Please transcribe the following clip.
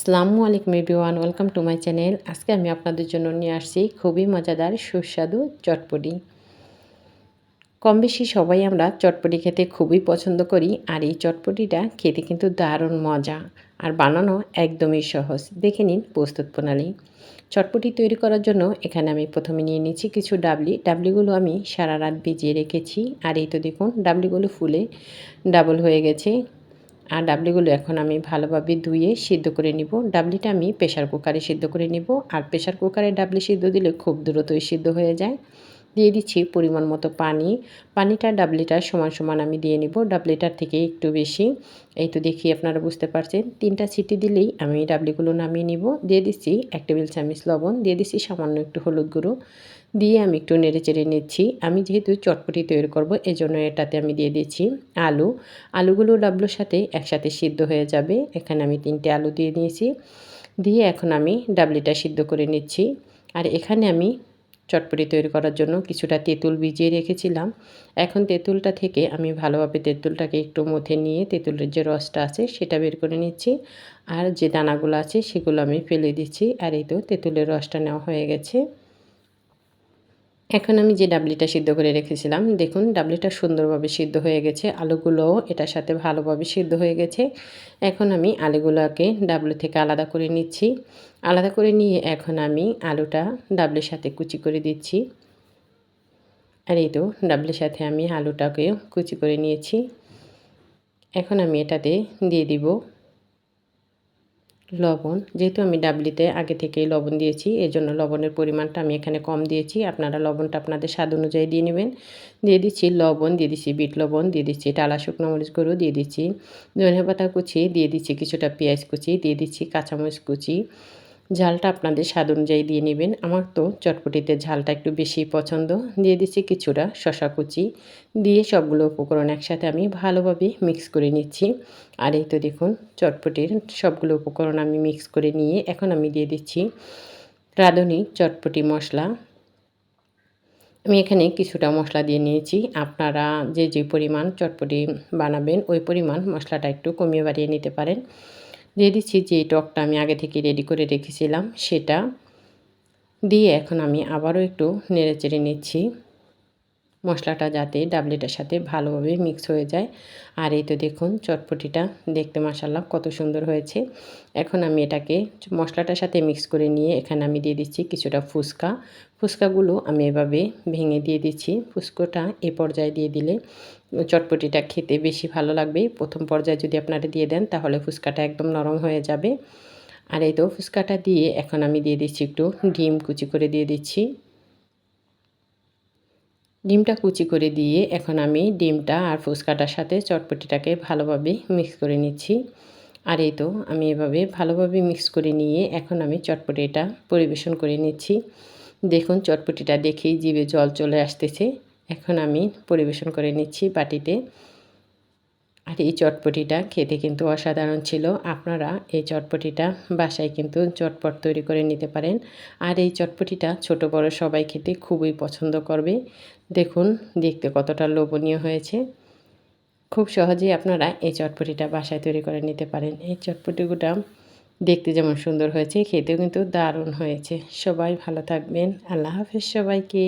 আসসালামু আলাইকুম everyone, welcome to my channel. আজকে আমি আপনাদের জন্য নিয়ে আসছি খুবই মজাদার সুস্বাদু চটপটি। কম বেশি সবাই আমরা চটপটি খেতে খুবই পছন্দ করি, আর এই চটপটিটা খেতে কিন্তু দারুণ মজা আর বানানো একদমই সহজ। দেখে নিন প্রস্তুত প্রণালী। চটপটি তৈরি করার জন্য এখানে আমি প্রথমে নিয়ে নিচ্ছি কিছু ডাবলিগুলো আমি সারা রাত ভিজিয়ে রেখেছি। আর এই তো দেখুন ডাবলিগুলো ফুলে ডাবল হয়ে গেছে। আর ডাবলিগুলো এখন আমি ভালোভাবে ধুয়ে সিদ্ধ করে নিব। ডাবলিটা আমি প্রেশার কুকারে সিদ্ধ করে নিব। আর প্রেশার কুকারে ডাবলি সিদ্ধ দিলে খুব দ্রুতই সিদ্ধ হয়ে যায়। দিয়ে দিচ্ছি পরিমাণ মতো পানি। পানিটা ডাবলিটার সমান সমান আমি দিয়ে নিব, ডাবলিটার থেকে একটু বেশি। এই তো দেখি আপনারা বুঝতে পারছেন, 3টা সিটি দিলেই আমি ডাবলিগুলো নামিয়ে নিব। দিয়ে দিচ্ছি 1 টেবিল চামচ লবণ, দিয়ে দিচ্ছি সামান্য একটু হলুদ গুঁড়ো, দিয়ে আমি একটু নেড়েচেড়ে নিচ্ছি। আমি যেহেতু চটপটি তৈরি করব এজন্য এটাতে আমি দিয়ে দিচ্ছি আলুগুলো ডাবলুর সাথে একসাথে সিদ্ধ হয়ে যাবে। এখানে আমি 3টে আলু দিয়ে নিয়েছি। দিয়ে এখন আমি ডাবলিটা সিদ্ধ করে নিচ্ছি। আর এখানে আমি চটপটি তৈরি করার জন্য কিছুটা তেঁতুল ভিজিয়ে রেখেছিলাম। এখন তেঁতুলটা থেকে আমি ভালোভাবে তেঁতুলটাকে একটু মথে নিয়ে তেঁতুলের যে রসটা আছে সেটা বের করে নিচ্ছি। আর যে দানাগুলো আছে সেগুলো আমি ফেলে দিচ্ছি। আর এই তো তেঁতুলের রসটা নেওয়া হয়ে গেছে। এখন আমি যে ডাবলিটা সিদ্ধ করে রেখেছিলাম, দেখুন ডাবলিটা সুন্দরভাবে সিদ্ধ হয়ে গেছে। আলুগুলোও এটার সাথে ভালোভাবে সিদ্ধ হয়ে গেছে। এখন আমি আলুগুলোকে ডাবলি থেকে আলাদা করে নিচ্ছি। আলাদা করে নিয়ে এখন আমি আলুটা ডাবলির সাথে কুচি করে দিচ্ছি। আর এই তো ডাবলির সাথে আমি আলুটাকে কুচি করে নিয়েছি। এখন আমি এটাতে দিয়ে দিব লবণ। যেহেতু আমি ডাবলিতে আগে থেকেই লবণ দিয়েছি, এজন্য লবণের পরিমাণটা আমি এখানে কম দিয়েছি। আপনারা লবণটা আপনাদের স্বাদ অনুযায়ী দিয়ে নেবেন। দিয়ে দিচ্ছি লবণ, দিয়ে দিচ্ছি বিট লবণ, দিয়ে দিচ্ছি টালা শুকনো মরিচ গুঁড়ো, দিয়ে দিচ্ছি ধনেপাতা কুচি, দিয়ে দিচ্ছি কিছুটা পেঁয়াজ কুচি, দিয়ে দিচ্ছি কাঁচামরিচ কুচি। ঝালটা আপনাদের স্বাদ অনুযায়ী দিয়ে নেবেন। আমার তো চটপটিতে ঝালটা একটু বেশি পছন্দ। দিয়ে দিচ্ছি কিছুটা শসা কুচি, দিয়ে সবগুলো উপকরণ একসাথে আমি ভালোভাবে মিক্স করে নিচ্ছি। আর এই তো দেখুন চটপটির সবগুলো উপকরণ আমি মিক্স করে নিয়ে এখন আমি দিয়ে দিচ্ছি রাঁধুনি চটপটি মশলা। আমি এখানে কিছুটা মশলা দিয়ে নিয়েছি। আপনারা যে পরিমাণ চটপটি বানাবেন ওই পরিমাণ মশলাটা একটু কমিয়ে বাড়িয়ে নিতে পারেন। দিয়ে দিচ্ছি যে টকটা আমি আগে থেকে রেডি করে রেখেছিলাম সেটা দিয়ে এখন আমি আবারও একটু নেড়েচেড়ে নিচ্ছি, মশলাটা যাতে ডাবলিটার সাথে ভালোভাবে মিক্স হয়ে যায়। আর এই তো দেখুন চটপটিটা দেখতে মাশাআল্লাহ কত সুন্দর হয়েছে। এখন আমি এটাকে মশলাটার সাথে মিক্স করে নিয়ে এখানে আমি দিয়ে দিচ্ছি কিছুটা ফুচকাগুলো আমি এভাবে ভেঙে দিয়ে দিচ্ছি। ফুচকাটা এ পর্যায়ে দিয়ে দিলে চটপটিটা খেতে বেশি ভালো লাগবে। প্রথম পর্যায়ে যদি আপনারা দিয়ে দেন তাহলে ফুচকাটা একদম নরম হয়ে যাবে। আর এই তো ফুচকাটা দিয়ে এখন আমি দিয়ে দিচ্ছি একটু ডিম কুচি করে দিয়ে দিচ্ছি। ডিমটা কুচি করে দিয়ে এখন আমি ডিমটা আর ফুচকাটার সাথে চটপটিটাকে ভালোভাবে মিক্স করে নিচ্ছি। আর এই তো আমি এভাবে ভালোভাবে মিক্স করে নিয়ে এখন আমি চটপটিটা পরিবেশন করে নিচ্ছি। দেখুন চটপটিটা দেখেই জিভে জল চলে আসতেছে। এখন আমি পরিবেশন করে নিচ্ছি বাটিতে। আর এই চটপটিটা খেতে কিন্তু অসাধারণ ছিল। আপনারা এই চটপটিটা বাসায় কিন্তু চটপট তৈরি করে নিতে পারেন। আর এই চটপটিটা ছোট বড় সবাই খেতে খুবই পছন্দ করবে। দেখুন দেখতে কতটা লোভনীয় হয়েছে। খুব সহজেই আপনারা এই চটপটিটা বাসায় তৈরি করে নিতে পারেন। এই চটপটিগুলো দেখতে যেমন সুন্দর হয়েছে, খেতেও কিন্তু দারুণ হয়েছে। সবাই ভালো থাকবেন। আল্লাহ হাফেজ সবাইকে।